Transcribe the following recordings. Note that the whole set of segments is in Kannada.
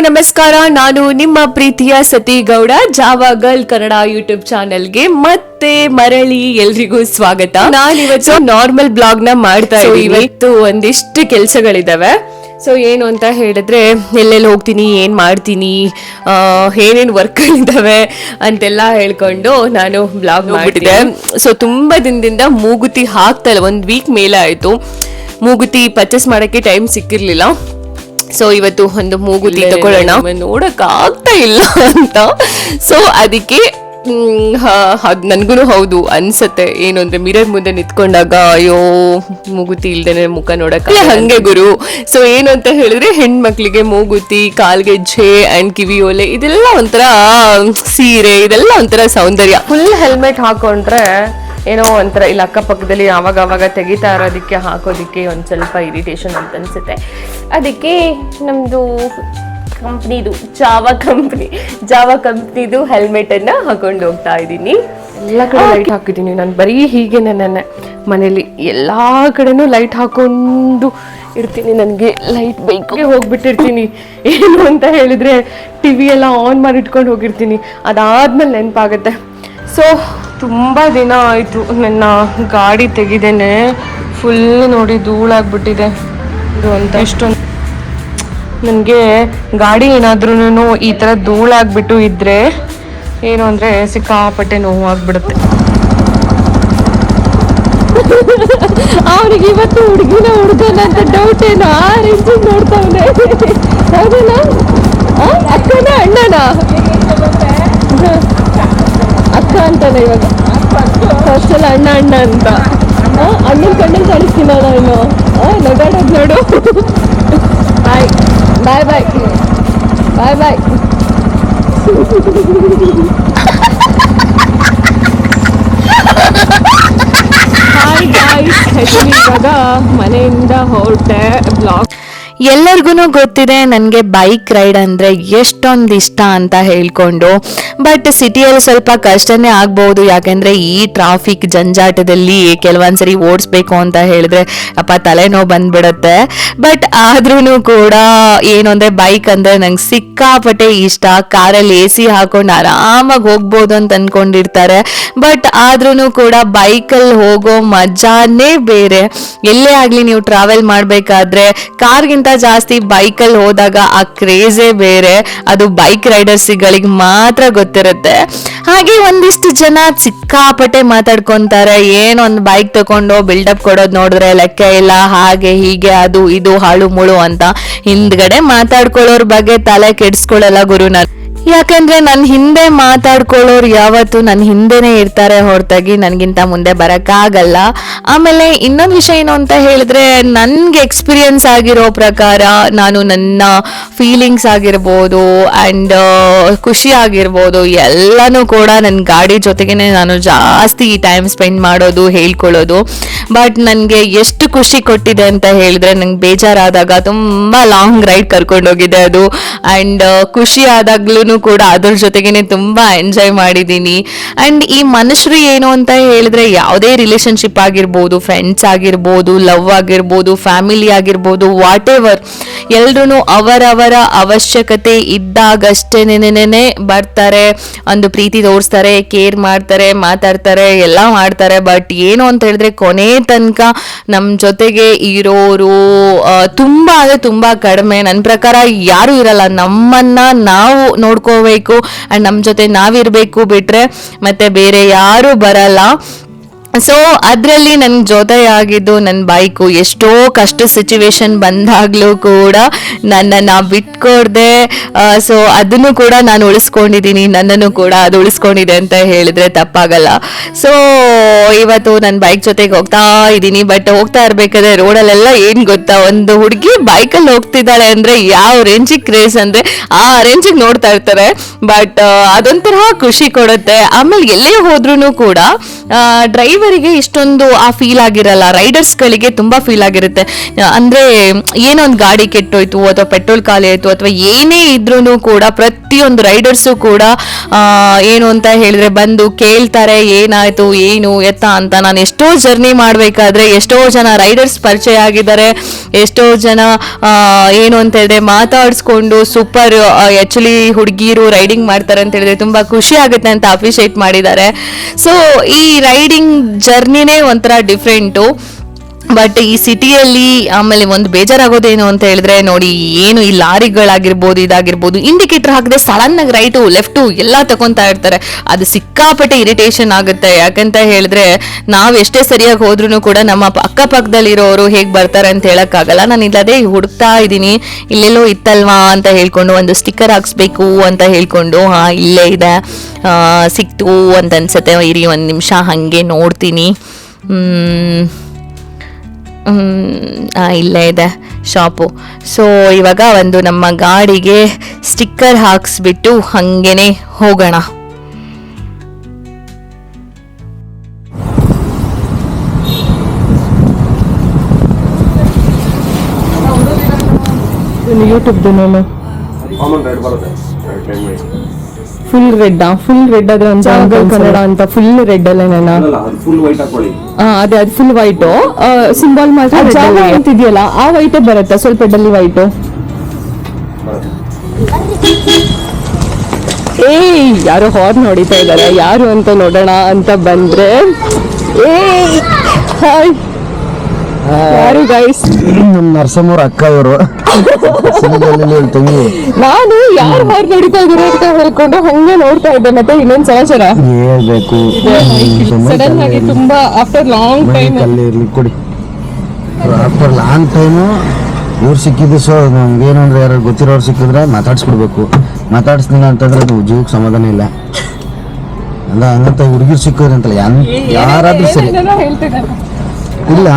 ನಮಸ್ಕಾರ, ನಾನು ನಿಮ್ಮ ಪ್ರೀತಿಯ ಸತಿ Gowda. Java girl Kannada YouTube ಚಾನೆಲ್ಗೆ ಮತ್ತೆ ಮರಳಿ ಎಲ್ರಿಗೂ ಸ್ವಾಗತ. ನಾನಿವತ್ತು ನಾರ್ಮಲ್ ಬ್ಲಾಗ್ ನ ಮಾಡ್ತಾ ಇದ್ದೀನಿ. ಇವತ್ತು ಒಂದಿಷ್ಟು ಕೆಲ್ಸಗಳಿದಾವೆ. ಸೊ ಏನು ಅಂತ ಹೇಳಿದ್ರೆ, ಎಲ್ಲೆಲ್ಲಿ ಹೋಗ್ತೀನಿ, ಏನ್ ಮಾಡ್ತೀನಿ, ಏನೇನು ವರ್ಕ್ಗಳಿದಾವೆ ಅಂತೆಲ್ಲ ಹೇಳ್ಕೊಂಡು ನಾನು ಬ್ಲಾಗ್ ಮಾಡ್ತಿದ್ದೆ. ಸೊ ತುಂಬಾ ದಿನದಿಂದ ಮೂಗುತಿ ಹಾಕ್ತಾ ಇಲ್ಲ, 1 ವೀಕ್ ಮೇಲೆ ಆಯ್ತು. ಮೂಗುತಿ ಪರ್ಚೇಸ್ ಮಾಡಕ್ಕೆ ಟೈಮ್ ಸಿಕ್ಕಿರ್ಲಿಲ್ಲ. ಸೊ ಇವತ್ತು ಒಂದು ಮೂಗುತಿ ತಗೊಳ್ಳೋಣ, ನೋಡಕ್ ಆಗ್ತಾ ಇಲ್ಲ ಅಂತ. ಸೊ ಅದಕ್ಕೆ ನನ್ಗೂ ಹೌದು ಅನ್ಸತ್ತೆ. ಏನು ಅಂದ್ರೆ ಮಿರರ್ ಮುಂದೆ ನಿಂತ್ಕೊಂಡಾಗ ಅಯ್ಯೋ ಮೂಗುತಿ ಇಲ್ದೇನೆ ಮುಖ ನೋಡಕ್ ಹಂಗೆ ಗುರು. ಸೊ ಏನು ಅಂತ ಹೇಳಿದ್ರೆ, ಹೆಣ್ಮಕ್ಳಿಗೆ ಮೂಗುತಿ, ಕಾಲ್ಗೆಜ್ಜೆ ಅಂಡ್ ಕಿವಿ ಓಲೆ ಇದೆಲ್ಲ ಒಂಥರ ಸೀರೆ, ಇದೆಲ್ಲ ಒಂಥರ ಸೌಂದರ್ಯ. ಫುಲ್ ಹೆಲ್ಮೆಟ್ ಹಾಕೊಂಡ್ರೆ ಏನೋ ಒಂಥರ ಇಲ್ಲ, ಅಕ್ಕಪಕ್ಕದಲ್ಲಿ ಆವಾಗ ತೆಗಿತಾ ಇರೋದಕ್ಕೆ ಹಾಕೋದಿಕ್ಕೆ ಒಂದ್ ಸ್ವಲ್ಪ ಇರಿಟೇಷನ್ ಅಂತ ಅನ್ಸುತ್ತೆ. ಅದಕ್ಕೆ ನಮ್ದು ಕಂಪ್ನಿದು ಜಾವಾ ಕಂಪ್ನಿದು ಹೆಲ್ಮೆಟ್ ಅನ್ನ ಹಾಕೊಂಡು ಹೋಗ್ತಾ ಇದ್ದೀನಿ. ಎಲ್ಲ ಕಡೆ ಲೈಟ್ ಹಾಕಿದ್ದೀನಿ ನಾನು, ಬರೀ ಹೀಗೆ ನನ್ನ ಮನೇಲಿ ಎಲ್ಲಾ ಕಡೆನೂ ಲೈಟ್ ಹಾಕೊಂಡು ಇರ್ತೀನಿ. ನನಗೆ ಲೈಟ್ ಬೇಕು, ಹೋಗ್ಬಿಟ್ಟಿರ್ತೀನಿ. ಏನು ಅಂತ ಹೇಳಿದ್ರೆ ಟಿವಿ ಎಲ್ಲ ಆನ್ ಮಾಡಿ ಇಟ್ಕೊಂಡು ಹೋಗಿರ್ತೀನಿ, ಅದಾದ್ಮೇಲೆ ನೆನಪಾಗತ್ತೆ. ಸೊ ತುಂಬ ದಿನ ಆಯಿತು ನನ್ನ ಗಾಡಿ ತೆಗಿದೇನೆ, ಫುಲ್ ನೋಡಿ ಧೂಳಾಗ್ಬಿಟ್ಟಿದೆ ಇದು ಅಂತ. ಇಷ್ಟೊಂದು ನನಗೆ ಗಾಡಿ ಏನಾದ್ರೂ ಈ ಥರ ಧೂಳಾಗ್ಬಿಟ್ಟು ಇದ್ರೆ ಏನು ಅಂದರೆ ಸಿಕ್ಕಾಪಟ್ಟೆ ನೋವಾಗ್ಬಿಡುತ್ತೆ. ಅವನಿಗೆ ಇವತ್ತು ಹುಡುಗನ ಅಂತ ಡೌಟ್ ಏನೋ, ಆ ರೇಂಜಿಗೆ ನೋಡ್ತಾವನೆ. ಹೌದಾ? ಅಕ್ಕನ ಅಣ್ಣನ ಅಕ್ಕ ಅಂತಾನೆ ಇವಾಗ, ಫಸ್ಟ್ ಎಲ್ಲ ಅಣ್ಣ ಅಂತ. ಅಣ್ಣನ ಕಣ್ಣಲ್ಲಿ ಕಾಣಿಸ್ತೀನಿ ನಾನು. ನಗಾಡೋದು ನೋಡು. ಬಾಯ್ ಬಾಯ್ ಬಾಯ್ ಬಾಯ್ ಬಾಯ್. ಹಾಯ್ ಗಾಯ್ಸ್, ಇವಾಗ ಮನೆಯಿಂದ ಹೊರಟೆ. ಬ್ಲಾಗ್ ಎಲ್ಲರಿಗೂ ಗೊತ್ತಿದೆ ನನಗೆ ಬೈಕ್ ರೈಡ್ ಅಂದರೆ ಎಷ್ಟೊಂದು ಇಷ್ಟ ಅಂತ ಹೇಳ್ಕೊಂಡು. ಬಟ್ ಸಿಟಿಯಲ್ಲಿ ಸ್ವಲ್ಪ ಕಷ್ಟನೇ ಆಗ್ಬೋದು, ಯಾಕೆಂದರೆ ಈ ಟ್ರಾಫಿಕ್ ಜಂಜಾಟದಲ್ಲಿ ಕೆಲವೊಂದ್ಸರಿ ಓಡಿಸ್ಬೇಕು ಅಂತ ಹೇಳಿದ್ರೆ ತಲೆನೋವು ಬಂದ್ಬಿಡುತ್ತೆ. ಬಟ್ ಆದ್ರೂ ಕೂಡ ಏನು ಅಂದರೆ ಬೈಕ್ ಅಂದರೆ ನಂಗೆ ಸಿಕ್ಕಾಪಟ್ಟೆ ಇಷ್ಟ. ಕಾರಲ್ಲಿ AC ಹಾಕೊಂಡು ಆರಾಮಾಗಿ ಹೋಗ್ಬೋದು ಅಂತ ಅಂದ್ಕೊಂಡಿರ್ತಾರೆ. ಬಟ್ ಆದ್ರೂ ಕೂಡ ಬೈಕಲ್ಲಿ ಹೋಗೋ ಮಜಾನೇ ಬೇರೆ. ಎಲ್ಲೇ ಆಗಲಿ ನೀವು ಟ್ರಾವೆಲ್ ಮಾಡಬೇಕಾದ್ರೆ ಕಾರ್ಗಿಂತ ಜಾಸ್ತಿ ಬೈಕಲ್ಲಿ ಹೋದಾಗ ಆ ಕ್ರೇಜೇ ಬೇರೆ. ಅದು ಬೈಕ್ ರೈಡರ್ಸ್ಗಳಿಗೆ ಮಾತ್ರ ಗೊತ್ತಿರುತ್ತೆ. ಹಾಗೆ ಒಂದಿಷ್ಟು ಜನ ಸಿಕ್ಕಾಪಟ್ಟೆ ಮಾತಾಡ್ಕೊಂತಾರೆ, ಏನೊಂದು ಬೈಕ್ ತಗೊಂಡು ಬಿಲ್ಡಪ್ ಕೊಡೋದು ನೋಡಿದ್ರೆ ಲೆಕ್ಕ ಇಲ್ಲ, ಹಾಗೆ ಹೀಗೆ ಅದು ಇದು ಹಾಳು ಮುಳು ಅಂತ ಹಿಂದ್ಗಡೆ ಮಾತಾಡ್ಕೊಳ್ಳೋರ್ ಬಗ್ಗೆ ತಲೆ ಕೆಡಿಸ್ಕೊಳ್ಳಲ್ಲ ಗುರು. ಯಾಕಂದ್ರೆ ನನ್ನ ಹಿಂದೆ ಮಾತಾಡ್ಕೊಳ್ಳೋರು ಯಾವತ್ತು ನನ್ನ ಹಿಂದೆನೆ ಇರ್ತಾರೆ ಹೊರತಾಗಿ ನನಗಿಂತ ಮುಂದೆ ಬರಕ್ಕಾಗಲ್ಲ. ಆಮೇಲೆ ಇನ್ನೊಂದು ವಿಷಯ ಏನು ಅಂತ ಹೇಳಿದ್ರೆ, ನನ್ಗೆ ಎಕ್ಸ್ಪೀರಿಯನ್ಸ್ ಆಗಿರೋ ಪ್ರಕಾರ ನಾನು ನನ್ನ ಫೀಲಿಂಗ್ಸ್ ಆಗಿರ್ಬೋದು ಅಂಡ್ ಖುಷಿ ಆಗಿರ್ಬೋದು ಎಲ್ಲನೂ ಕೂಡ ನನ್ನ ಗಾಡಿ ಜೊತೆಗೇನೆ ನಾನು ಜಾಸ್ತಿ ಟೈಮ್ ಸ್ಪೆಂಡ್ ಮಾಡೋದು, ಹೇಳ್ಕೊಳ್ಳೋದು. ಬಟ್ ನನಗೆ ಎಷ್ಟು ಖುಷಿ ಕೊಟ್ಟಿದೆ ಅಂತ ಹೇಳಿದ್ರೆ, ನಂಗೆ ಬೇಜಾರಾದಾಗ ತುಂಬಾ ಲಾಂಗ್ ರೈಡ್ ಕರ್ಕೊಂಡೋಗಿದೆ ಅದು. ಅಂಡ್ ಖುಷಿ ಆದಾಗ್ಲೂ ಕೂಡ ಅದ್ರ ಜೊತೆಗೇನೆ ತುಂಬಾ ಎಂಜಾಯ್ ಮಾಡಿದ್ದೀನಿ. ಅಂಡ್ ಈ ಮನುಷ್ಯರು ಏನು ಅಂತ ಹೇಳಿದ್ರೆ, ಯಾವುದೇ ರಿಲೇಶನ್ಶಿಪ್ ಆಗಿರ್ಬೋದು, ಫ್ರೆಂಡ್ಸ್ ಆಗಿರ್ಬೋದು, ಲವ್ ಆಗಿರ್ಬೋದು, ಫ್ಯಾಮಿಲಿ ಆಗಿರ್ಬೋದು, ವಾಟ್ ಎವರ್, ಎಲ್ರೂ ಅವರವರ ಅವಶ್ಯಕತೆ ಇದ್ದಾಗಷ್ಟೇನೆ ಬರ್ತಾರೆ, ಒಂದು ಪ್ರೀತಿ ತೋರಿಸ್ತಾರೆ, ಕೇರ್ ಮಾಡ್ತಾರೆ, ಮಾತಾಡ್ತಾರೆ, ಎಲ್ಲ ಮಾಡ್ತಾರೆ. ಬಟ್ ಏನು ಅಂತ ಹೇಳಿದ್ರೆ ಕೊನೆ ತನಕ ನಮ್ಮ ಜೊತೆಗೆ ಇರೋರು ತುಂಬಾ ಅಂದ್ರೆ ತುಂಬಾ ಕಡಿಮೆ. ನನ್ನ ಪ್ರಕಾರ ಯಾರು ಇರಲ್ಲ. ನಮ್ಮನ್ನ ನಾವು ನೋಡ್ಕೋಬೇಕು ಅಂಡ್ ನಮ್ಮ ಜೊತೆ ನಾವಿರ್ಬೇಕು ಬಿಟ್ರೆ ಮತ್ತೆ ಬೇರೆ ಯಾರು ಬರಲ್ಲ. ಸೊ ಅದರಲ್ಲಿ ನನ್ನ ಜೊತೆಯಾಗಿದ್ದು ನನ್ನ ಬೈಕು. ಎಷ್ಟೋ ಕಷ್ಟ ಸಿಚುವೇಶನ್ ಬಂದಾಗಲೂ ಕೂಡ ನನ್ನನ್ನು ಬಿಟ್ಕೊಡ್ದೆ. ಸೊ ಅದನ್ನು ಕೂಡ ನಾನು ಉಳಿಸ್ಕೊಂಡಿದ್ದೀನಿ, ನನ್ನನ್ನು ಕೂಡ ಅದು ಉಳಿಸ್ಕೊಂಡಿದೆ ಅಂತ ಹೇಳಿದ್ರೆ ತಪ್ಪಾಗಲ್ಲ. ಸೊ ಇವತ್ತು ನನ್ನ ಬೈಕ್ ಜೊತೆಗೆ ಹೋಗ್ತಾ ಇದ್ದೀನಿ. ಬಟ್ ಹೋಗ್ತಾ ಇರ್ಬೇಕಾದ್ರೆ ರೋಡಲ್ಲೆಲ್ಲ ಏನು ಗೊತ್ತಾ, ಒಂದು ಹುಡುಗಿ ಬೈಕಲ್ಲಿ ಹೋಗ್ತಿದ್ದಾಳೆ ಅಂದರೆ ಯಾವ ರೇಂಜಿಗೆ ಕ್ರೇಜ್ ಅಂದರೆ ಆ ರೇಂಜಿಗೆ ನೋಡ್ತಾ ಇರ್ತಾರೆ. ಬಟ್ ಅದೊಂಥರ ಖುಷಿ ಕೊಡುತ್ತೆ. ಆಮೇಲೆ ಎಲ್ಲೇ ಹೋದ್ರೂ ಕೂಡ ಡ್ರೈವ್ ಡ್ರೈವರಿಗೆ ಇಷ್ಟೊಂದು ಆ ಫೀಲ್ ಆಗಿರಲ್ಲ, ರೈಡರ್ಸ್ಗಳಿಗೆ ತುಂಬ ಫೀಲ್ ಆಗಿರುತ್ತೆ. ಅಂದರೆ ಏನೋ ಒಂದು ಗಾಡಿ ಕೆಟ್ಟೋಯ್ತು ಅಥವಾ ಪೆಟ್ರೋಲ್ ಖಾಲಿ ಆಯಿತು ಅಥವಾ ಏನೇ ಇದ್ರೂ ಕೂಡ ಪ್ರತಿಯೊಂದು ರೈಡರ್ಸು ಕೂಡ ಏನು ಅಂತ ಹೇಳಿದ್ರೆ ಬಂದು ಕೇಳ್ತಾರೆ ಏನಾಯಿತು ಏನು ಎತ್ತ ಅಂತ. ನಾನು ಎಷ್ಟೋ ಜರ್ನಿ ಮಾಡಬೇಕಾದ್ರೆ ಎಷ್ಟೋ ಜನ ರೈಡರ್ಸ್ ಪರಿಚಯ ಆಗಿದ್ದಾರೆ, ಎಷ್ಟೋ ಜನ ಏನು ಅಂತ ಹೇಳಿದ್ರೆ ಮಾತಾಡಿಸ್ಕೊಂಡು ಸೂಪರ್ ಆ್ಯಕ್ಚುಲಿ ಹುಡುಗಿರು ರೈಡಿಂಗ್ ಮಾಡ್ತಾರೆ ಅಂತ ಹೇಳಿದ್ರೆ ತುಂಬ ಖುಷಿ ಆಗುತ್ತೆ ಅಂತ ಅಪ್ರಿಷಿಯೇಟ್ ಮಾಡಿದ್ದಾರೆ. ಸೊ ಈ ರೈಡಿಂಗ್ ಜರ್ನಿನೇ ಒಂಥರ ಡಿಫ್ರೆಂಟು. ಬಟ್ ಈ ಸಿಟಿಯಲ್ಲಿ ಆಮೇಲೆ ಒಂದು ಬೇಜಾರಾಗೋದೇನು ಅಂತ ಹೇಳಿದ್ರೆ ನೋಡಿ, ಏನು ಈ ಲಾರಿಗಳಾಗಿರ್ಬೋದು ಇದಾಗಿರ್ಬೋದು ಇಂಡಿಕೇಟರ್ ಹಾಕಿದ್ರೆ ಸಡನ್ ಆಗಿ ರೈಟು ಲೆಫ್ಟು ಎಲ್ಲ ತಗೊಂತಾ ಇರ್ತಾರೆ. ಅದು ಸಿಕ್ಕಾಪಟ್ಟೆ ಇರಿಟೇಷನ್ ಆಗುತ್ತೆ. ಯಾಕಂತ ಹೇಳಿದ್ರೆ ನಾವು ಎಷ್ಟೇ ಸರಿಯಾಗಿ ಹೋದ್ರೂ ಕೂಡ ನಮ್ಮ ಅಕ್ಕಪಕ್ಕದಲ್ಲಿರೋರು ಹೇಗೆ ಬರ್ತಾರೆ ಅಂತ ಹೇಳಕ್ಕಾಗಲ್ಲ. ನಾನು ಇಲ್ಲದೆ ಹುಡುಕ್ತಾ ಇದ್ದೀನಿ, ಇಲ್ಲೆಲ್ಲೋ ಇತ್ತಲ್ವಾ ಅಂತ ಹೇಳ್ಕೊಂಡು ಒಂದು ಸ್ಟಿಕ್ಕರ್ ಹಾಕ್ಸ್ಬೇಕು ಅಂತ ಹೇಳ್ಕೊಂಡು ಇಲ್ಲೇ ಇದೆ ಸಿಕ್ತು ಅಂತ ಅನ್ಸುತ್ತೆ. ಇರಿ ಒಂದು ನಿಮಿಷ ಹಾಗೆ ನೋಡ್ತೀನಿ. ಇಲ್ಲೇ ಇದೆ ಶಾಪು. ಸೊ ಇವಾಗ ಒಂದು ನಮ್ಮ ಗಾಡಿಗೆ ಸ್ಟಿಕ್ಕರ್ ಹಾಕ್ಸ್ಬಿಟ್ಟು ಹಾಗೇನೆ ಹೋಗೋಣ. ಯೂಟ್ಯೂಬ್ದು ಫುಲ್ ರೆಡ್ ಆದ್ರೆ ಅಂತ ಕನ್ನಡ ಅಂತ ಫುಲ್ ರೆಡ್ ಅಲ್ಲ ಅದೇ ಅದು ಫುಲ್ ವೈಟು ಸಿಂಬಲ್ ಮಾತ್ರ ಜಾವ ಅಂತಿದೆಯಲ್ಲ ಆ ವೈಟೇ ಬರುತ್ತೆ, ಸ್ವಲ್ಪ ಡಲ್ಲಿ ವೈಟು. ಯಾರು ಹಾರ್ನ್ ಹೊಡಿತಾ ಇದ್ದಾರೆ, ಯಾರು ಅಂತ ನೋಡೋಣ ಅಂತ ಬಂದ್ರೆ ಹಾಯ್ ಯಾರು ಗೈಸ್? ನಮ್ಮ ನರಸಮ್ಮವ್ರ ಅಕ್ಕ ಇವರು. ನಾನು ಯಾರು ಹಾರ್ನ್ ಹೊಡಿತಾ ಇದ್ದಾರೆ ಅಂತ ಹೇಳ್ಕೊಂಡು ಹಂಗೆ ನೋಡ್ತಾ ಇದ್ದೆ. ಮತ್ತೆ ಇನ್ನೊಂದು ಸಮಾಚಾರ ಹೇಳ್ಬೇಕು, ಸಡನ್ ಆಗಿ ತುಂಬಾ ಆಫ್ಟರ್ ಲಾಂಗ್ ಟೈಮ್ ಕೊಡಿ ಆಫ್ಟರ್ ಲಾಂಗ್ ಟೈಮು ಇವ್ರು ಸಿಕ್ಕಿದ್ದು. ಸೊ ನಮ್ಗೇನು ಅಂದ್ರೆ ಯಾರು ಗೊತ್ತಿರೋರು ಸಿಕ್ಕಿದ್ರೆ ಮಾತಾಡ್ಸ್ಕೊಡ್ಬೇಕು. ಮಾತಾಡ್ಸ್ಲಿಲ್ಲ ಅಂತಂದ್ರೆ ಅದು ಜೀವಕ್ಕೆ ಸಮಾಧಾನ ಇಲ್ಲ ಅಲ್ಲ. ಹಂಗಂತ ಹುಡುಗಿರು ಸಿಕ್ಕಿದ್ರೆ ಅಂತಲ್ಲ ಯಾರಾದ್ರೂ ಸರಿ ಇಲ್ಲ.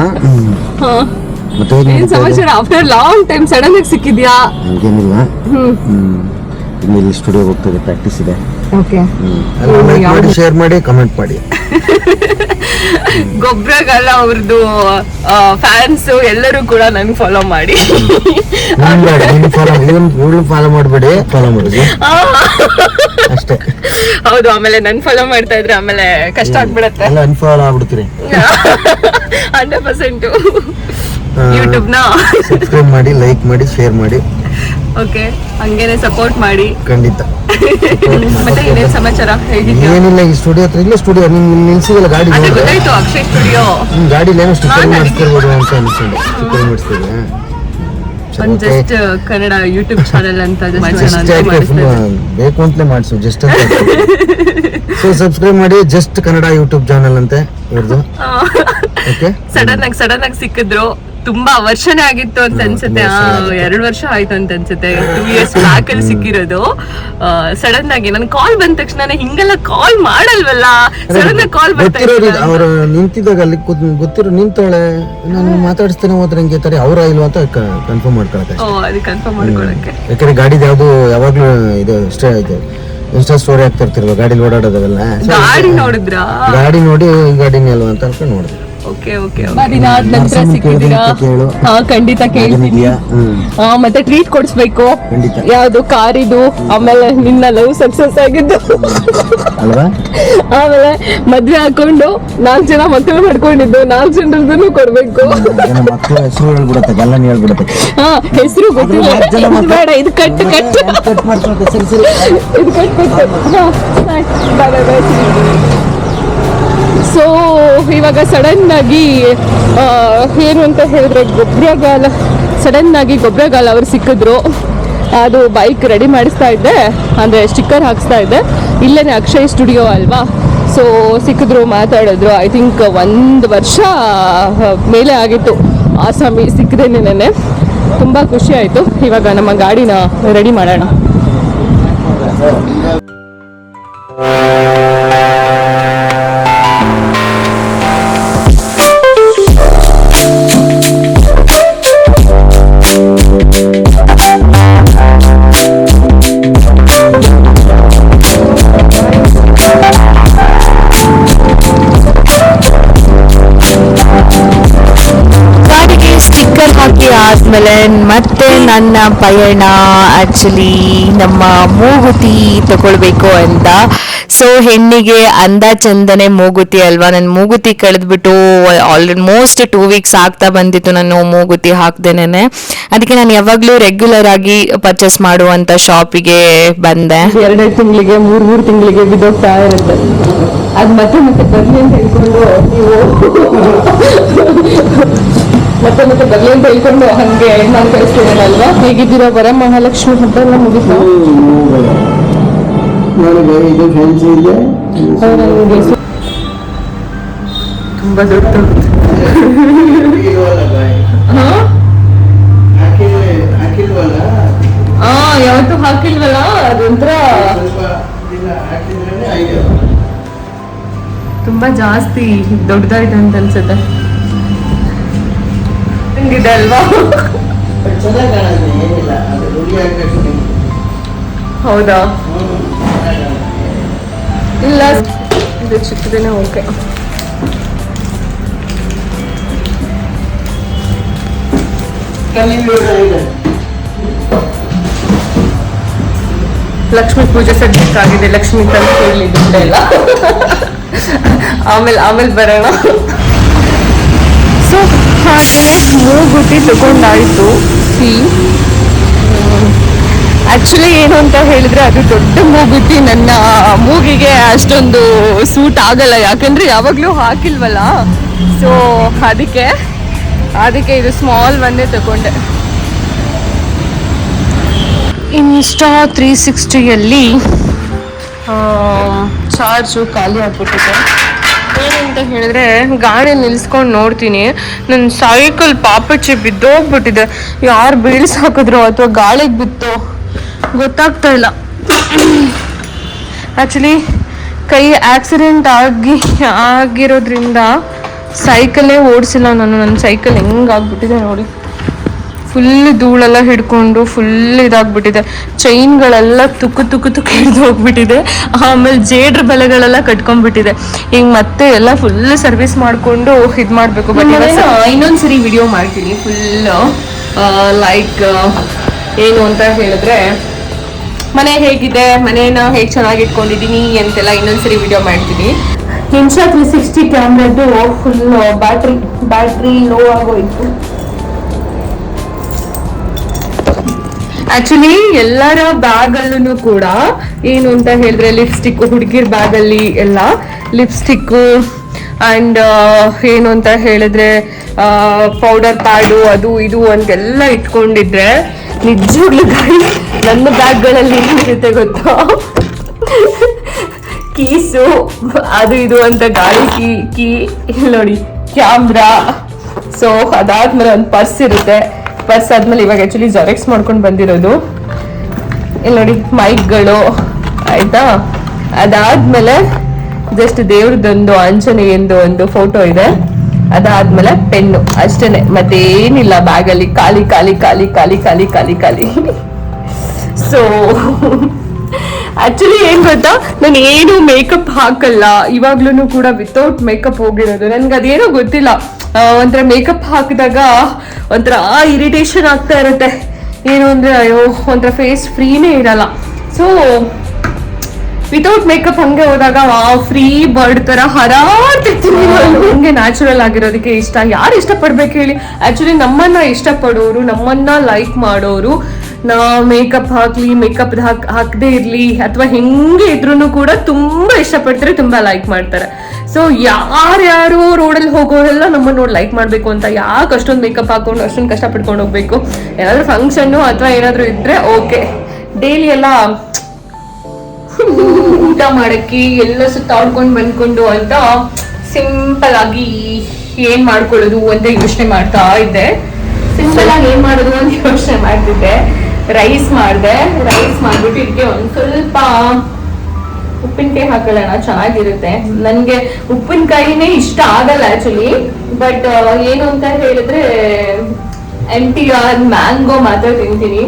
ಮತ್ತೆ ಸಮಾಚಾರ ಆಫ್ಟರ್ ಲಾಂಗ್ ಟೈಮ್ ಸಡನ್ ಆಗಿ ಸಿಕ್ಕಿದ್ಯಾ? ಹಂಗೇನಿಲ್ಲ. ಇಲ್ಲಿ ಸ್ಟುಡಿಯೋ ಹೋಗ್ತದೆ, ಪ್ರಾಕ್ಟೀಸ್ ಇದೆ. ಓಕೆ, ಶೇರ್ ಮಾಡಿ, ಕಮೆಂಟ್ ಮಾಡಿ. ಗೊಬ್ಬರಗಲ್ಲ ಅವ್ರದ್ದು ಫ್ಯಾನ್ಸ್ ಎಲ್ಲರೂ ಕೂಡ ನನ್ ಫಾಲೋ ಮಾಡಿ. ಫಾಲೋ ಮಾಡಬೇಡಿ, ಫಾಲೋ ಮಾಡಿ ಅಷ್ಟೇ. ಹೌದು, ಆಮೇಲೆ ನನ್ ಫಾಲೋ ಮಾಡ್ತಾ ಇದ್ರೆ ಆಮೇಲೆ ಕಷ್ಟ ಆಗ್ಬಿಡತ್ತೆ. ಅನ್ಫಾಲೋ ಆಗ್ಬಿಡ್ತೀರಿ 100%. ಯೂಟ್ಯೂಬ್ ನ ಸಬ್ಸ್ಕ್ರೈಬ್ ಮಾಡಿ, ಲೈಕ್ ಮಾಡಿ, ಶೇರ್ ಮಾಡಿ. ಓಕೆ, ಹಂಗೇನೆ ಸಪೋರ್ಟ್ ಮಾಡಿ ಖಂಡಿತ. ಮತ್ತೆ ಏನೇನ್ ಸಮಾಚಾರ? ಏನಿಲ್ಲ, ಈ ಸ್ಟುಡಿಯೋ ಹತ್ರ ಇಲ್ಲ. ಸ್ಟುಡಿಯೋ ನಿಲ್ಸಿದಲ್ಲ ಗಾಡಿ, ಗೊತ್ತಾಯ್ತು ಅಕ್ಷಯ್ ಸ್ಟುಡಿಯೋ. ಗಾಡಿಲಿ ಏನೋ ಸ್ಟಿಕ್ಕರ್ ಮಾಡಿಸ್ಕೊಳ್ಬೋದು ಅಂತ ಅನ್ಸ್ಕೊಂಡು ಸ್ಟಿಕ್ಕರ್ ಮಾಡಿಸ್ತೀವಿ. ಜಸ್ಟ್ ಕನ್ನಡ ಯೂಟ್ಯೂಬ್ ಚಾನೆಲ್ ಅಂತ ಬೇಕು ಅಂತಲೇ ಮಾಡಿಸು ಜಸ್ಟ್ ಅಂತ. ಸೊ ಸಬ್ಸ್ಕ್ರೈಬ್ ಮಾಡಿ, ಜಸ್ಟ್ ಕನ್ನಡ ಯೂಟ್ಯೂಬ್ ಚಾನೆಲ್ ಅಂತೆ ಇವ್ರದ್ದು. ಓಕೆ, ಸಡನ್ ಆಗಿ ಸಿಕ್ಕಿದ್ರು. ತುಂಬಾ ವರ್ಷನೇ ಆಗಿತ್ತು ಅಂತ ಅನ್ಸುತ್ತೆ. 2 ವರ್ಷ ಆಯ್ತು ಅಂತ ಅನ್ಸುತ್ತೆ. 2 years ಬ್ಯಾಕ್ ಅಲ್ಲಿ ಸಿಕ್ಕಿರೋದು. ಸಡನ್ ಆಗಿ ನನ್ ಕಾಲ್ ಬಂದ ತಕ್ಷಣ ಹಿಂಗೆಲ್ಲ ಕಾಲ್ ಮಾಡಲ್ವಲ್ಲ, ಸಡನ್ ಆಗಿ ಕಾಲ್ ಬರ್ತಾ ಅವ್ರು ನಿಂತಿದ್ದಾಗ ಅಲ್ಲಿ ಗೊತ್ತಿರೋ ನಿಂತವಳೆ, ನಾನು ಮಾತಾಡಿಸ್ತೇನೆ ಹೋದ್ರೆ ಹಿಂಗೆ ತಾರೆ ಅವ್ರ ಇಲ್ವಾ ಅಂತ ಕನ್ಫರ್ಮ್ ಮಾಡ್ಕೊಳಕ್ಕೆ. ಅದು ಕನ್ಫರ್ಮ್ ಮಾಡ್ಕೊಳಕ್ಕೆ. ಯಾಕಂದ್ರೆ ಗಾಡಿದು ಯಾವ್ದು ಯಾವಾಗ್ಲೂ ಇದು ಇನ್ಸ್ಟಾ ಸ್ಟೋರಿ ಆಗ್ತಿರ್ತಿಲ್ವ ಗಾಡಿ ಓಡಾಡೋದವೆಲ್ಲ. ಗಾಡಿ ನೋಡಿದ್ರಾ? ಗಾಡಿ ನೋಡಿ ಗಾಡಿನೇ ಅಲ್ವಾ ಅಂತ ಅನ್ಕೊಂಡು ನೋಡಿದೆ. ಓಕೆ, ಖಂಡಿತ ಕೇಳ್ತೀನಿ. ಮತ್ತೆ ಟ್ರೀಟ್ ಕೊಡಿಸ್ಬೇಕು, ಯಾವ್ದು ಕಾರಿದು, ಆಮೇಲೆ ನಿನ್ನ ಲವ್ ಸಕ್ಸಸ್ ಆಗಿದ್ದು, ಆಮೇಲೆ ಮದ್ವೆ ಹಾಕೊಂಡು 4 ಜನ ಮಕ್ಕಳು ಮಾಡ್ಕೊಂಡಿದ್ದು, 4 ಜನರದ್ದು ಕೊಡ್ಬೇಕು. ಹೆಸರು ಗೊತ್ತಿಲ್ಲ, ಬೇಡ, ಇದು ಕಟ್ ಸೊ ಇವಾಗ ಸಡನ್ ಆಗಿ ಏನು ಅಂತ ಹೇಳಿದ್ರೆ ಸಡನ್ ಆಗಿ ಗೊಬ್ಬರಗಾಲ ಅವ್ರು ಸಿಕ್ಕಿದ್ರು. ಅದು ಬೈಕ್ ರೆಡಿ ಮಾಡಿಸ್ತಾ ಇದ್ದೆ, ಅಂದರೆ ಸ್ಟಿಕ್ಕರ್ ಹಾಕ್ಸ್ತಾ ಇದ್ದೆ. ಇಲ್ಲೇ ಅಕ್ಷಯ್ ಸ್ಟುಡಿಯೋ ಅಲ್ವಾ. ಸೊ ಸಿಕ್ಕಿದ್ರು, ಮಾತಾಡಿದ್ರು. ಐ ಥಿಂಕ್ 1 ವರ್ಷ ಮೇಲೆ ಆಗಿತ್ತು ಆ ಸಮಯ ಸಿಕ್ಕಿದೇನೆ. ತುಂಬ ಖುಷಿ ಆಯಿತು. ಇವಾಗ ನಮ್ಮ ಗಾಡಿನ ರೆಡಿ ಮಾಡೋಣ. ಅದಾದ್ಮೇಲೆ ಮತ್ತೆ ನನ್ನ ಪಯಣ ಆಕ್ಚುಲಿ ನಮ್ಮ ಮೂಗುತಿ ತಗೊಳ್ಬೇಕು ಅಂತ. ಸೊ ಹೆಣ್ಣಿಗೆ ಅಂದ ಚಂದನೆ ಮೂಗುತಿ ಅಲ್ವಾ. ನನ್ನ ಮೂಗುತಿ ಕಳೆದ್ಬಿಟ್ಟು ಆಲ್ಮೋಸ್ಟ್ 2 weeks ಆಗ್ತಾ ಬಂದಿತ್ತು ನಾನು ಮೂಗುತಿ ಹಾಕ್ದೇನೆ. ಅದಕ್ಕೆ ನಾನು ಯಾವಾಗ್ಲೂ ರೆಗ್ಯುಲರ್ ಆಗಿ ಪರ್ಚೇಸ್ ಮಾಡುವಂತ ಶಾಪಿಗೆ ಬಂದೆ. 2 ತಿಂಗಳಿಗೆ 3 ತಿಂಗಳಿಗೆ ಬಿದ್ದೋಗ್ತಾ ಇರುತ್ತೆ. ಅದು ಮತ್ತೆ ಬರ್ಲಿ ಅಂತ ಹೇಳ್ಕೊಂಡು ನೀವು ಮತ್ತೆ ಬರ್ಲಿ ಅಂತ ಹೇಳ್ಕೊಂಡು ಹಂಗೆ ನಾನು ಕಳಿಸ್ತಿದ್ದೇನಲ್ವಾ. ಹೇಗಿದ್ದೀರಾ? ವರಮಹಾಲಕ್ಷ್ಮಿ ಹಬ್ಬ ಎಲ್ಲ ಮುಗಿತಾ? ತುಂಬಾ ದೊಡ್ಡ ಯಾವತ್ತೂ ಹಾಕಿಲ್ವಲ್ಲ, ಅದೊಂಥರ ತುಂಬಾ ಜಾಸ್ತಿ ದೊಡ್ಡದಾಯ್ತು ಅಂತ ಅನ್ಸುತ್ತೆ. ಹಿಂಗಿದೆ ಅಲ್ವಾ? ಹೌದಾ? ಇಲ್ಲ, ಇದು ಚಿಕ್ಕದೇನೆ ಓಕೆ. ಲಕ್ಷ್ಮಿ ಪೂಜೆ ಸದ್ಯಕ್ಕಾಗಿದೆ. ಲಕ್ಷ್ಮಿ ತಂದು ಕೇಳಲಿ ದುಡ್ಡೆ ಇಲ್ಲ, ಆಮೇಲೆ ಬರೋಣ. ಸೊ ಹಾಗೆ ಮೂಗುತಿ ತಗೊಂಡಾಯ್ತು. ಆಕ್ಚುಲಿ ಏನು ಅಂತ ಹೇಳಿದ್ರೆ ಅದು ದೊಡ್ಡ ಮೂಗುತಿ ನನ್ನ ಮೂಗಿಗೆ ಅಷ್ಟೊಂದು ಸೂಟ್ ಆಗಲ್ಲ, ಯಾಕಂದ್ರೆ ಯಾವಾಗ್ಲೂ ಹಾಕಿಲ್ವಲ್ಲ. ಸೊ ಅದಕ್ಕೆ ಇದು ಸ್ಮಾಲ್ ಒಂದೇ ತಗೊಂಡೆ. ಇನ್ಸ್ಟಾ 360ಯಲ್ಲಿ ಚಾರ್ಜು ಖಾಲಿ ಆಗ್ಬಿಟ್ಟಿದೆ. ಏನಂತ ಹೇಳಿದ್ರೆ ಗಾಡಿ ನಿಲ್ಸ್ಕೊಂಡು ನೋಡ್ತೀನಿ, ನನ್ನ ಸೈಕಲ್ ಪಾಪಚ್ಚಿ ಬಿದ್ದೋಗ್ಬಿಟ್ಟಿದೆ. ಯಾರು ಬೀಳ್ಸಾಕಿದ್ರು ಅಥವಾ ಗಾಳಿಗೆ ಬಿತ್ತೋ ಗೊತ್ತಾಗ್ತಾ ಇಲ್ಲ. ಆ್ಯಕ್ಚುಲಿ ಕೈ ಆಕ್ಸಿಡೆಂಟ್ ಆಗಿರೋದ್ರಿಂದ ಸೈಕಲ್ಲೇ ಓಡಿಸಿಲ್ಲ ನಾನು. ನನ್ನ ಸೈಕಲ್ ಹೆಂಗಾಗ್ಬಿಟ್ಟಿದೆ ನೋಡಿ, ಫುಲ್ ಧೂಳೆಲ್ಲ ಹಿಡ್ಕೊಂಡು ಫುಲ್ ಇದಾಗ್ಬಿಟ್ಟಿದೆ. ಚೈನ್ಗಳೆಲ್ಲ ತುಕ್ಕು ಹಿಡಿದು ಹೋಗ್ಬಿಟ್ಟಿದೆ. ಆಮೇಲೆ ಜೇಡ್ರ ಬಲೆಗಳೆಲ್ಲ ಕಟ್ಕೊಂಡ್ಬಿಟ್ಟಿದೆ. ಈಗ ಮತ್ತೆ ಎಲ್ಲ ಫುಲ್ ಸರ್ವಿಸ್ ಮಾಡಿಕೊಂಡು ಇದು ಮಾಡಬೇಕು. ಬಟ್ ಇನ್ನೊಂದ್ಸರಿ ವಿಡಿಯೋ ಮಾಡ್ತೀನಿ ಫುಲ್ ಲೈಕ್ ಏನು ಅಂತ ಹೇಳಿದ್ರೆ ಮನೆ ಹೇಗಿದೆ, ಮನೇನ ಹೇಗೆ ಚೆನ್ನಾಗಿ ಇಟ್ಕೊಂಡಿದ್ದೀನಿ ಅಂತೆಲ್ಲ ಇನ್ನೊಂದ್ಸರಿ ವಿಡಿಯೋ ಮಾಡ್ತೀನಿ. ಇನ್ಸ್ಟಾ 360 ಕ್ಯಾಮ್ರಾದು ಫುಲ್ ಬ್ಯಾಟ್ರಿ ಲೋ ಆಗೋಯ್ತು. ಆಕ್ಚುಲಿ ಎಲ್ಲರ ಬ್ಯಾಗಲ್ಲೂ ಕೂಡ ಏನು ಅಂತ ಹೇಳಿದ್ರೆ ಲಿಪ್ಸ್ಟಿಕ್, ಹುಡುಗಿರ್ ಬ್ಯಾಗಲ್ಲಿ ಎಲ್ಲ ಲಿಪ್ಸ್ಟಿಕ್ಕು ಆ್ಯಂಡ್ ಏನು ಅಂತ ಹೇಳಿದ್ರೆ ಪೌಡರ್ ಪ್ಯಾಡು ಅದು ಇದು ಅಂತೆಲ್ಲ ಇಟ್ಕೊಂಡಿದ್ರೆ ನಿಜವಾಗ್ಲೂ ಗಾಡಿ ನನ್ನ ಬ್ಯಾಗ್ಗಳಲ್ಲಿ ಏನಿರುತ್ತೆ ಗೊತ್ತಾ, ಕೀಸು ಅದು ಇದು ಅಂತ ಗಾಡಿ ಕೀ ನೋಡಿ, ಕ್ಯಾಮ್ರಾ. ಸೊ ಅದಾದ್ಮೇಲೆ ಒಂದು ಪರ್ಸ್ ಇರುತ್ತೆ. ಪರ್ಸ್ ಆದ್ಮೇಲೆ ಇವಾಗ ಆಕ್ಚುಲಿ ಜೆರಾಕ್ಸ್ ಮಾಡ್ಕೊಂಡು ಬಂದಿರೋದು ಇಲ್ಲಿ ನೋಡಿ ಮೈಕ್ಗಳು ಆಯ್ತಾ. ಅದಾದ್ಮೇಲೆ ಜಸ್ಟ್ ದೇವ್ರದೊಂದು ಆಂಜನೇಯಂದು ಒಂದು ಫೋಟೋ ಇದೆ. ಅದಾದ್ಮೇಲೆ ಪೆನ್ನು ಅಷ್ಟೇನೆ, ಮತ್ತೇನಿಲ್ಲ ಬ್ಯಾಗಲ್ಲಿ. ಖಾಲಿ ಖಾಲಿ ಖಾಲಿ ಖಾಲಿ ಖಾಲಿ ಖಾಲಿ ಖಾಲಿ. ಸೊ ಆಕ್ಚುಲಿ ಏನ್ ಗೊತ್ತಾ, ನಾನು ಏನು ಮೇಕಪ್ ಹಾಕಲ್ಲ ಇವಾಗ್ಲೂ ಕೂಡ, ವಿತೌಟ್ ಮೇಕಪ್ ಹೋಗಿರೋದು. ನನ್ಗೆ ಅದೇನೋ ಗೊತ್ತಿಲ್ಲ, ಒಂಥರ ಮೇಕಪ್ ಹಾಕಿದಾಗ ಒಂಥರ ಇರಿಟೇಷನ್ ಆಗ್ತಾ ಇರುತ್ತೆ. ಏನು ಅಂದ್ರೆ ಅಯ್ಯೋ ಒಂಥರ ಫೇಸ್ ಫ್ರೀನೇ ಇರಲ್ಲ. ಸೊ ವಿತೌಟ್ ಮೇಕಪ್ ಹಂಗೆ ಹೋದಾಗ ಫ್ರೀ ಬರ್ಡ್ ತರ ಹರಾಡ್ತಿರ್ತೀನಿ. ಹಂಗೆ ನ್ಯಾಚುರಲ್ ಆಗಿರೋದಕ್ಕೆ ಇಷ್ಟ. ಯಾರು ಇಷ್ಟಪಡ್ಬೇಕು ಹೇಳಿ? ಆಕ್ಚುಲಿ ನಮ್ಮನ್ನ ಇಷ್ಟಪಡೋರು, ನಮ್ಮನ್ನ ಲೈಕ್ ಮಾಡೋರು, ನಾ ಮೇಕಪ್ ಹಾಕ್ಲಿ, ಮೇಕಪ್ ಹಾಕದೇ ಇರ್ಲಿ ಅಥವಾ ಹೆಂಗೆ ಇದ್ರೂ ಕೂಡ ತುಂಬಾ ಇಷ್ಟಪಡ್ತಾರೆ, ತುಂಬಾ ಲೈಕ್ ಮಾಡ್ತಾರೆ. ಸೊ ಯಾರ್ಯಾರು ರೋಡಲ್ಲಿ ಹೋಗೋರೆಲ್ಲ ನಮ್ಮನ್ನ ನೋಡಿ ಲೈಕ್ ಮಾಡ್ಬೇಕು ಅಂತ. ಯಾಕೆ ಅಷ್ಟೊಂದು ಮೇಕಪ್ ಹಾಕೊಂಡು ಅಷ್ಟೊಂದು ಕಷ್ಟ ಪಡ್ಕೊಂಡು ಹೋಗ್ಬೇಕು? ಏನಾದ್ರು ಫಂಕ್ಷನ್ನು ಅಥವಾ ಏನಾದ್ರು ಇದ್ರೆ ಓಕೆ. ಡೈಲಿ ಎಲ್ಲ ಊಟ ಮಾಡಕ್ಕೆ ಎಲ್ಲ ಸುತ್ತಾಡ್ಕೊಂಡು ಬಂದ್ಕೊಂಡು ಅಂತ ಸಿಂಪಲ್ ಆಗಿ ಏನ್ ಮಾಡ್ಕೊಳ್ಳೋದು ಅಂತ ಯೋಚನೆ ಮಾಡ್ತಾ ಇದ್ದೆ. ಸಿಂಪಲ್ ಆಗಿ ಏನ್ ಮಾಡೋದು ಅಂತ ಯೋಚನೆ ಮಾಡ್ತಿದ್ದೆ. ರೈಸ್ ಮಾಡ್ಬಿಟ್ಟು ಇದಕ್ಕೆ ಒಂದ್ ಸ್ವಲ್ಪ ಉಪ್ಪಿನಕಾಯಿ ಹಾಕೊಳ್ಳೋಣ, ಚೆನ್ನಾಗಿರುತ್ತೆ. ನನ್ಗೆ ಉಪ್ಪಿನಕಾಯಿನೇ ಇಷ್ಟ ಆಗಲ್ಲ ಆಕ್ಚುಲಿ. ಬಟ್ ಏನು ಅಂತ ಹೇಳಿದ್ರೆ ಮ್ಯಾಂಗೋ ಮಾತ್ರ ತಿಂತೀನಿ.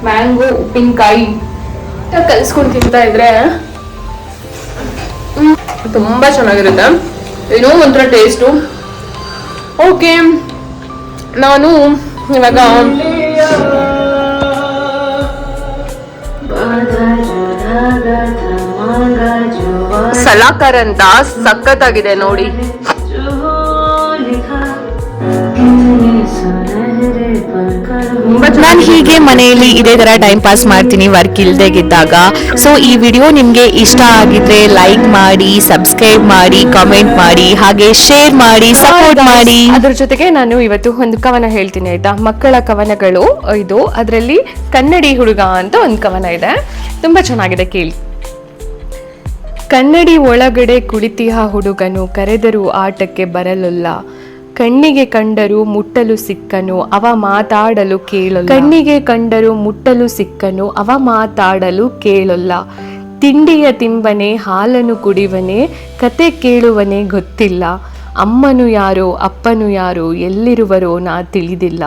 ಮ್ಯಾಂಗೋ ಉಪ್ಪಿನಕಾಯಿ ಕಲ್ಸ್ಕೊಂಡು ತಿಂತಾ ಇದ್ರೆ ತುಂಬಾ ಚೆನ್ನಾಗಿರುತ್ತೆ. ಏನೋ ಒಂಥರ ಟೇಸ್ಟು. ಓಕೆ, ನಾನು ಇವಾಗ ಸಲಾಕರ್ ಅಂತ ಸಖತ್ತಾಗಿದೆ ನೋಡಿ. ನಾನು ಹೀಗೆ ಮನೆಯಲ್ಲಿ ಇದೇ ತರ ಟೈಮ್ ಪಾಸ್ ಮಾಡ್ತೀನಿ ವರ್ಕ್ ಇಲ್ದೇಗಿದ್ದಾಗ. ಸೊ ಈ ವಿಡಿಯೋ ನಿಮ್ಗೆ ಇಷ್ಟ ಆಗಿದ್ರೆ ಲೈಕ್ ಮಾಡಿ, ಸಬ್ಸ್ಕ್ರೈಬ್ ಮಾಡಿ, ಕಾಮೆಂಟ್ ಮಾಡಿ, ಹಾಗೆ ಶೇರ್ ಮಾಡಿ, ಸಪೋರ್ಟ್ ಮಾಡಿ. ಅದ್ರ ಜೊತೆಗೆ ನಾನು ಇವತ್ತು ಒಂದು ಕವನ ಹೇಳ್ತೀನಿ ಆಯ್ತಾ, ಮಕ್ಕಳ ಕವನಗಳು ಇದು. ಅದರಲ್ಲಿ ಕನ್ನಡಿ ಹುಡುಗ ಅಂತ ಒಂದು ಕವನ ಇದೆ, ತುಂಬಾ ಚೆನ್ನಾಗಿದೆ, ಕೇಳಿ. ಕನ್ನಡಿ ಒಳಗಡೆ ಕುಳಿತಿಹ ಹುಡುಗನು, ಕರೆದರೂ ಆಟಕ್ಕೆ ಬರಲಿಲ್ಲ. ಕಣ್ಣಿಗೆ ಕಂಡರೂ ಮುಟ್ಟಲು ಸಿಕ್ಕನು, ಅವ ಮಾತಾಡಲು ಕೇಳಲ್ಲ. ಕಣ್ಣಿಗೆ ಕಂಡರೂ ಮುಟ್ಟಲು ಸಿಕ್ಕನು, ಅವ ಮಾತಾಡಲು ಕೇಳಲ್ಲ. ತಿಂಡಿಯ ತಿಂಬನೆ, ಹಾಲನ್ನು ಕುಡಿವನೆ, ಕತೆ ಕೇಳುವನೆ ಗೊತ್ತಿಲ್ಲ. ಅಮ್ಮನು ಯಾರೋ ಅಪ್ಪನು ಯಾರೋ, ಎಲ್ಲಿರುವರೋ ನಾ ತಿಳಿದಿಲ್ಲ.